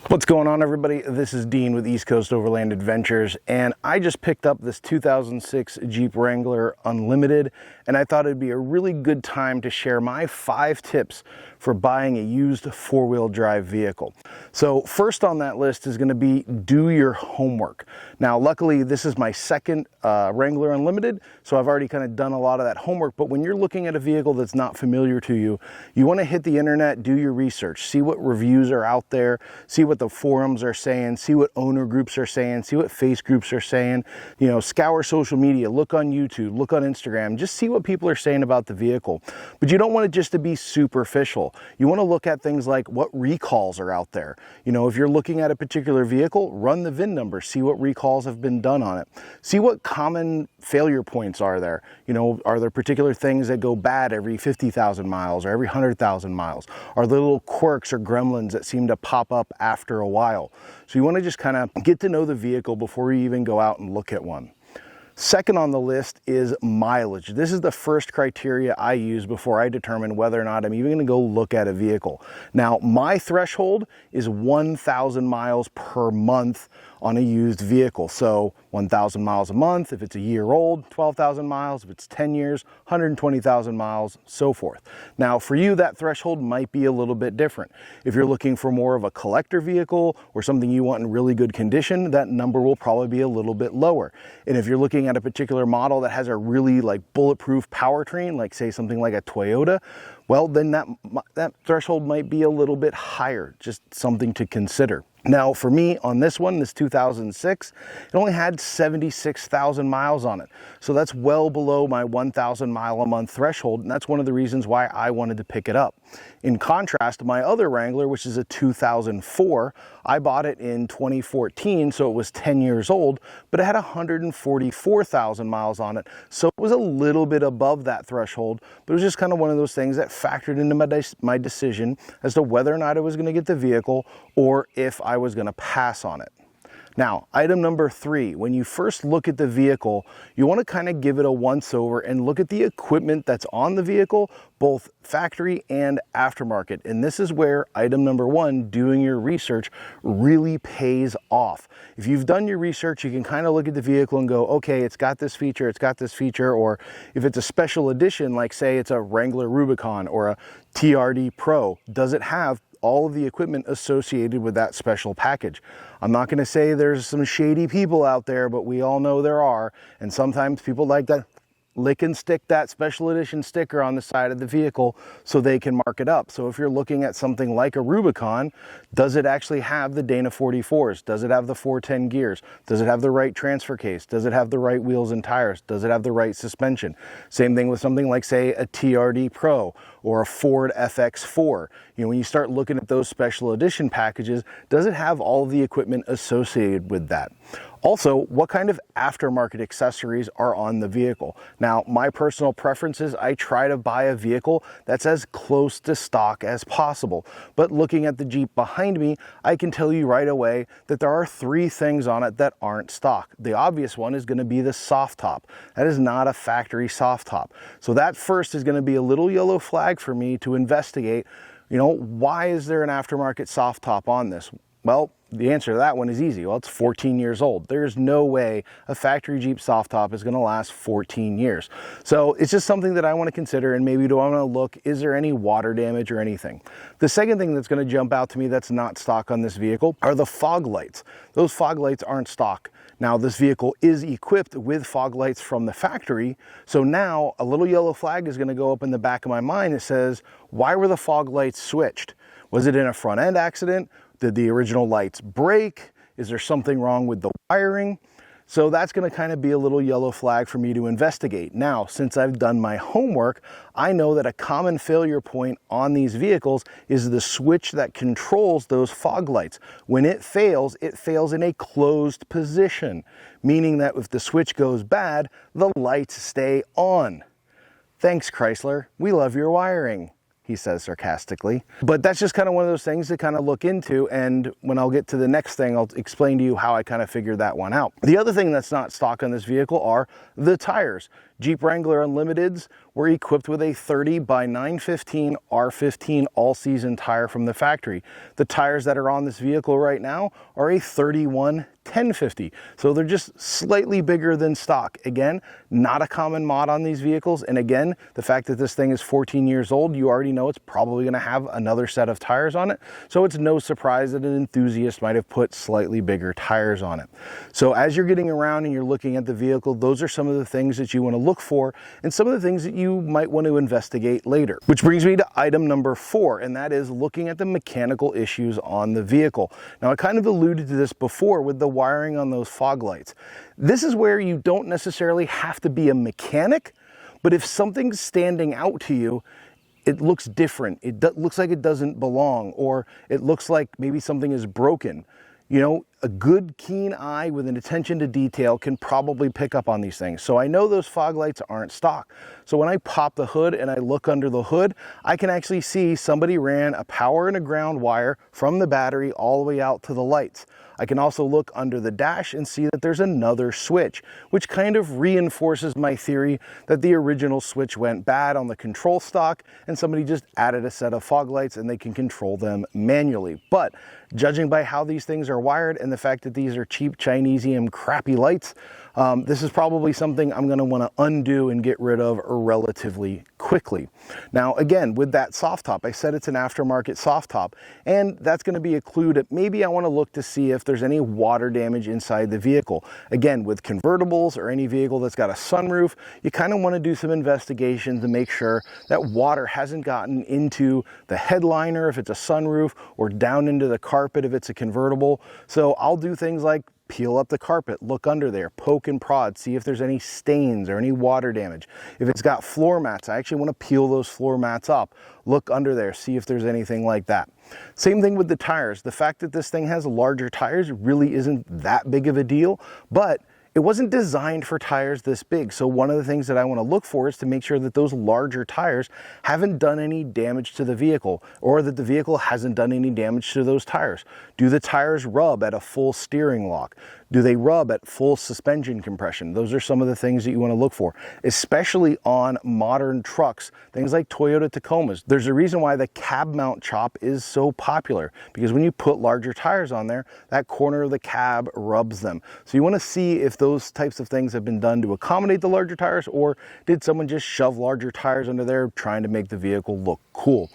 What's going on, everybody? This is Dean with East Coast Overland Adventures, and I just picked up this 2006 Jeep Wrangler Unlimited, and I thought it'd be a really good time to share my 5 tips for buying a used four-wheel drive vehicle. So first on that list is going to be do your homework. Now, luckily, this is my second Wrangler Unlimited, so I've already kind of done a lot of that homework, but when you're looking at a vehicle that's not familiar to you, you want to hit the internet, do your research, see what reviews are out there, see what the forums are saying, see what owner groups are saying, see what face groups are saying, you know, scour social media, look on YouTube, look on Instagram, just see what people are saying about the vehicle. But you don't want it just to be superficial. You want to look at things like what recalls are out there. You know, if you're looking at a particular vehicle, run the VIN number, see what recalls have been done on it. See what common failure points are there. You know, are there particular things that go bad every 50,000 miles or every 100,000 miles? Are there little quirks or gremlins that seem to pop up after a while? So you want to just kind of get to know the vehicle before you even go out and look at one. Second on the list is mileage. This is the first criteria I use before I determine whether or not I'm even going to go look at a vehicle. Now, my threshold is 1,000 miles per month on a used vehicle. So 1,000 miles a month. If it's a year old, 12,000 miles. If it's 10 years, 120,000 miles, so forth. Now, for you, that threshold might be a little bit different. If you're looking for more of a collector vehicle or something you want in really good condition, that number will probably be a little bit lower. And if you're looking at a particular model that has a really bulletproof powertrain, like say something like a Toyota, well, then that threshold might be a little bit higher, just something to consider. Now, for me on this one, this 2006, it only had 76,000 miles on it. So that's well below my 1,000 mile a month threshold, and that's one of the reasons why I wanted to pick it up. In contrast, my other Wrangler, which is a 2004, I bought it in 2014, so it was 10 years old, but it had 144,000 miles on it. So it was a little bit above that threshold, but it was just kind of one of those things that factored into my decision as to whether or not I was going to get the vehicle or if I was going to pass on it. Now, item number 3, when you first look at the vehicle, you want to kind of give it a once over and look at the equipment that's on the vehicle, both factory and aftermarket. And this is where item number 1, doing your research, really pays off. If you've done your research, you can kind of look at the vehicle and go, okay, it's got this feature, or if it's a special edition, like say it's a Wrangler Rubicon or a TRD Pro, does it have all of the equipment associated with that special package? I'm not going to say there's some shady people out there, but we all know there are, and sometimes people like to lick and stick that special edition sticker on the side of the vehicle so they can mark it up. So if you're looking at something like a Rubicon, does it actually have the Dana 44s? Does it have the 410 gears? Does it have the right transfer case? Does it have the right wheels and tires? Does it have the right suspension? Same thing with something like, say, a TRD Pro or a Ford FX4. You know, when you start looking at those special edition packages, does it have all of the equipment associated with that? Also, what kind of aftermarket accessories are on the vehicle? Now, my personal preference is I try to buy a vehicle that's as close to stock as possible. But looking at the Jeep behind me, I can tell you right away that there are 3 things on it that aren't stock. The obvious one is going to be the soft top. That is not a factory soft top. So that first is going to be a little yellow flag for me to investigate. You know, why is there an aftermarket soft top on this? Well, the answer to that one is easy. Well, it's 14 years old. There's no way a factory Jeep soft top is going to last 14 years. So it's just something that I want to consider, and maybe do I want to look, is there any water damage or anything? The second thing that's going to jump out to me that's not stock on this vehicle are the fog lights. Those fog lights aren't stock. Now, this vehicle is equipped with fog lights from the factory, so now a little yellow flag is going to go up in the back of my mind that says, why were the fog lights switched? Was it in a front end accident? Did the original lights break? Is there something wrong with the wiring? So that's going to kind of be a little yellow flag for me to investigate. Now, since I've done my homework, I know that a common failure point on these vehicles is the switch that controls those fog lights. When it fails in a closed position, meaning that if the switch goes bad, the lights stay on. Thanks, Chrysler. We love your wiring, he says sarcastically. But that's just kind of one of those things to kind of look into, and when I'll get to the next thing, I'll explain to you how I kind of figured that one out. The other thing that's not stock on this vehicle are the tires. Jeep Wrangler Unlimiteds were equipped with a 30 by 915 R15 all-season tire from the factory. The tires that are on this vehicle right now are a 31 1050, so they're just slightly bigger than stock. Again, not a common mod on these vehicles, and again, the fact that this thing is 14 years old, you already know it's probably going to have another set of tires on it, so it's no surprise that an enthusiast might have put slightly bigger tires on it. So as you're getting around and you're looking at the vehicle, those are some of the things that you want to look for and some of the things that you might want to investigate later. Which brings me to item number 4, and that is looking at the mechanical issues on the vehicle. Now, I kind of alluded to this before with the wiring on those fog lights. This is where you don't necessarily have to be a mechanic, but if something's standing out to you, it looks different, it looks like it doesn't belong, or it looks like maybe something is broken. You know, a good keen eye with an attention to detail can probably pick up on these things. So I know those fog lights aren't stock. So when I pop the hood and I look under the hood, I can actually see somebody ran a power and a ground wire from the battery all the way out to the lights. I can also look under the dash and see that there's another switch, which kind of reinforces my theory that the original switch went bad on the control stock and somebody just added a set of fog lights and they can control them manually. But judging by how these things are wired and the fact that these are cheap Chinesium crappy lights, this is probably something I'm going to want to undo and get rid of relatively quickly. Now, again, with that soft top, I said it's an aftermarket soft top, and that's going to be a clue that maybe I want to look to see if there's any water damage inside the vehicle. Again, with convertibles or any vehicle that's got a sunroof, you kind of want to do some investigation to make sure that water hasn't gotten into the headliner if it's a sunroof or down into the carpet if it's a convertible. So I'll do things like peel up the carpet, look under there, poke and prod, see if there's any stains or any water damage. If it's got floor mats, I actually want to peel those floor mats up, look under there, see if there's anything like that. Same thing with the tires. The fact that this thing has larger tires really isn't that big of a deal, but it wasn't designed for tires this big. So one of the things that I want to look for is to make sure that those larger tires haven't done any damage to the vehicle, or that the vehicle hasn't done any damage to those tires. Do the tires rub at a full steering lock? Do they rub at full suspension compression? Those are some of the things that you want to look for, especially on modern trucks, things like Toyota Tacomas. There's a reason why the cab mount chop is so popular, because when you put larger tires on there, that corner of the cab rubs them. So you want to see if those types of things have been done to accommodate the larger tires, or did someone just shove larger tires under there trying to make the vehicle look cool.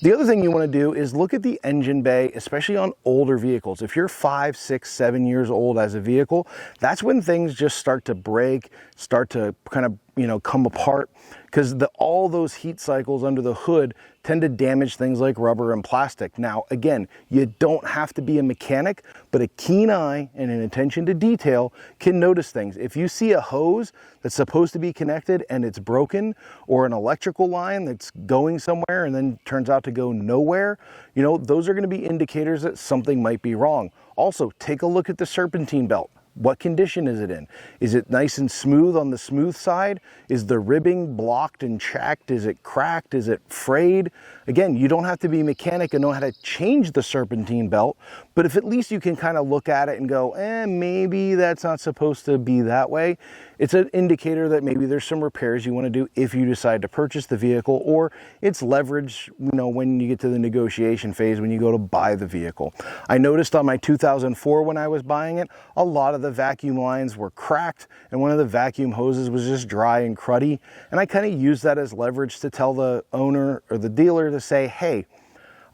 The other thing you want to do is look at the engine bay, especially on older vehicles. If you're 5, 6, 7 years old as a vehicle, that's when things just start to break, start to kind of, come apart, because all those heat cycles under the hood tend to damage things like rubber and plastic. Now, again, you don't have to be a mechanic, but a keen eye and an attention to detail can notice things. If you see a hose that's supposed to be connected and it's broken, or an electrical line that's going somewhere and then turns out to go nowhere, those are going to be indicators that something might be wrong. Also, take a look at the serpentine belt. What condition is it in? Is it nice and smooth on the smooth side? Is the ribbing blocked and checked? Is it cracked? Is it frayed? Again, you don't have to be a mechanic and know how to change the serpentine belt, but if at least you can kind of look at it and go, maybe that's not supposed to be that way, it's an indicator that maybe there's some repairs you want to do if you decide to purchase the vehicle, or it's leverage, when you get to the negotiation phase, when you go to buy the vehicle. I noticed on my 2004 when I was buying it, a lot of the vacuum lines were cracked and one of the vacuum hoses was just dry and cruddy, and I kind of used that as leverage to tell the owner or the dealer to say, hey,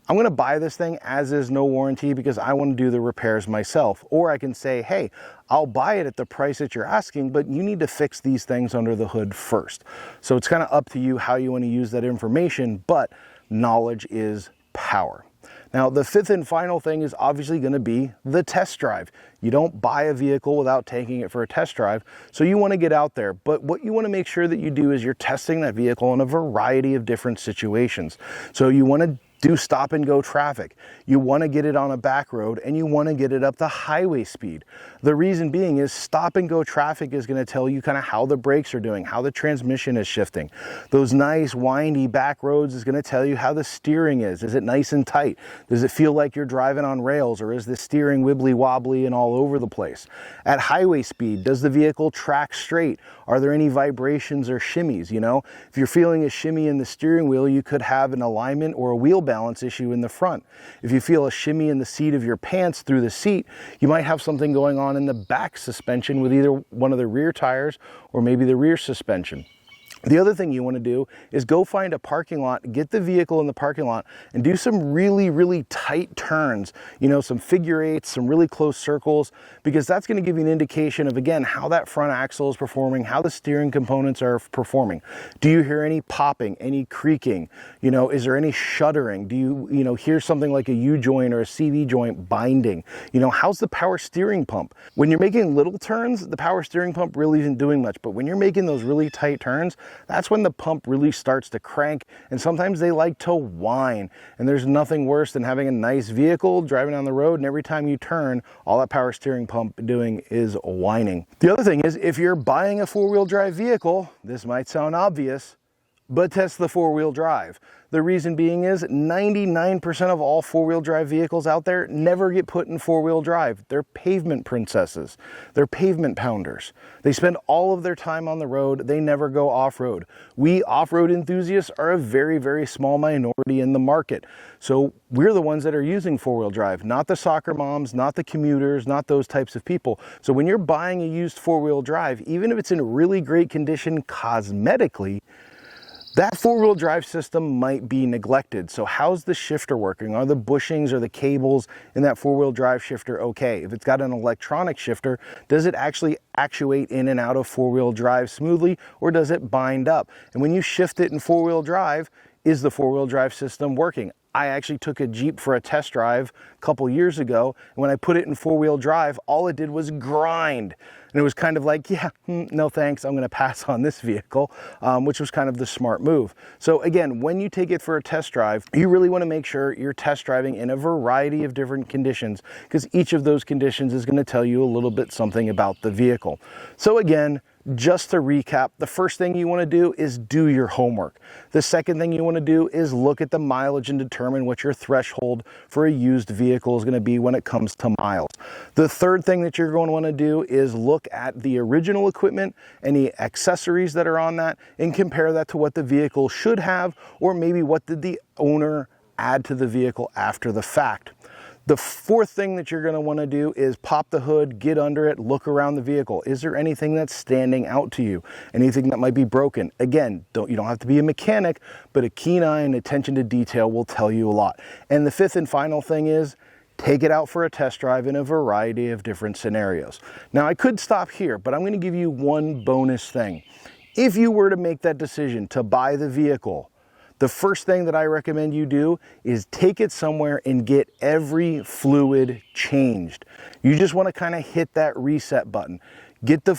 I'm going to buy this thing as is, no warranty, because I want to do the repairs myself. Or I can say, hey, I'll buy it at the price that you're asking, but you need to fix these things under the hood first. So it's kind of up to you how you want to use that information, but knowledge is power. Now, the fifth and final thing is obviously going to be the test drive. You don't buy a vehicle without taking it for a test drive, so you want to get out there. But what you want to make sure that you do is you're testing that vehicle in a variety of different situations. So you want to do stop and go traffic. You want to get it on a back road and you want to get it up to highway speed. The reason being is stop and go traffic is going to tell you kind of how the brakes are doing, how the transmission is shifting. Those nice windy back roads is going to tell you how the steering is. Is it nice and tight? Does it feel like you're driving on rails, or is the steering wibbly wobbly and all over the place? At highway speed, does the vehicle track straight? Are there any vibrations or shimmies? You know, if you're feeling a shimmy in the steering wheel, you could have an alignment or a wheel balance issue in the front. If you feel a shimmy in the seat of your pants through the seat, you might have something going on in the back suspension with either one of the rear tires or maybe the rear suspension. The other thing you want to do is go find a parking lot, get the vehicle in the parking lot, and do some really tight turns, you know, some figure eights, some really close circles, because that's going to give you an indication of, again, how that front axle is performing, how the steering components are performing. Do you hear any popping, any creaking? You know, is there any shuddering? Do you hear something like a U-joint or a CV joint binding? You know, how's the power steering pump? When you're making little turns, the power steering pump really isn't doing much, but when you're making those really tight turns, that's when the pump really starts to crank, and sometimes they like to whine. And there's nothing worse than having a nice vehicle driving down the road, and every time you turn, all that power steering pump doing is whining. The other thing is, if you're buying a four-wheel drive vehicle, this might sound obvious, but test the four-wheel drive. The reason being is 99% of all four-wheel drive vehicles out there never get put in four-wheel drive. They're pavement princesses. They're pavement pounders. They spend all of their time on the road. They never go off-road. We off-road enthusiasts are a very small minority in the market. So we're the ones that are using four-wheel drive, not the soccer moms, not the commuters, not those types of people. So when you're buying a used four-wheel drive, even if it's in really great condition cosmetically, that four-wheel drive system might be neglected. So how's the shifter working? Are the bushings or the cables in that four-wheel drive shifter okay? If it's got an electronic shifter, does it actually actuate in and out of four-wheel drive smoothly, or does it bind up? And when you shift it in four-wheel drive, is the four-wheel drive system working? I actually took a Jeep for a test drive a couple years ago, and when I put it in four-wheel drive, all it did was grind. And it was kind of like, yeah, no thanks, I'm gonna pass on this vehicle, which was kind of the smart move. So again, when you take it for a test drive, you really wanna make sure you're test driving in a variety of different conditions, because each of those conditions is gonna tell you a little bit something about the vehicle. So again, just to recap, the first thing you want to do is do your homework. The second thing you want to do is look at the mileage and determine what your threshold for a used vehicle is going to be when it comes to miles. The third thing that you're going to want to do is look at the original equipment, any accessories that are on that, and compare that to what the vehicle should have, or maybe what did the owner add to the vehicle after the fact. The fourth thing that you're going to want to do is pop the hood, get under it, look around the vehicle. Is there anything that's standing out to you? Anything that might be broken? Again, you don't have to be a mechanic, but a keen eye and attention to detail will tell you a lot. And the fifth and final thing is take it out for a test drive in a variety of different scenarios. Now, I could stop here, but I'm going to give you one bonus thing. If you were to make that decision to buy the vehicle, the first thing that I recommend you do is take it somewhere and get every fluid changed. You just want to kind of hit that reset button. Get the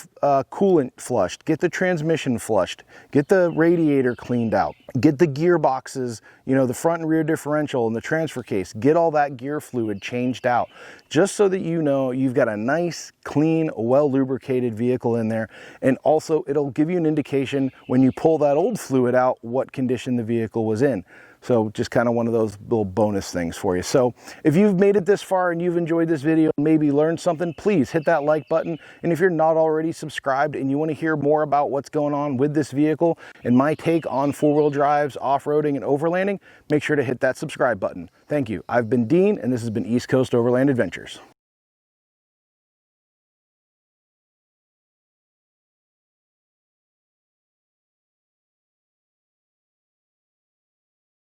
coolant flushed, get the transmission flushed, get the radiator cleaned out, get the gearboxes, you know, the front and rear differential and the transfer case, get all that gear fluid changed out, just so that you know you've got a nice, clean, well lubricated vehicle in there. And also it'll give you an indication when you pull that old fluid out what condition the vehicle was in. So just kind of one of those little bonus things for you. So if you've made it this far and you've enjoyed this video and maybe learned something, please hit that like button. And if you're not already subscribed and you want to hear more about what's going on with this vehicle and my take on four-wheel drives, off-roading, and overlanding, make sure to hit that subscribe button. Thank you. I've been Dean, and this has been East Coast Overland Adventures.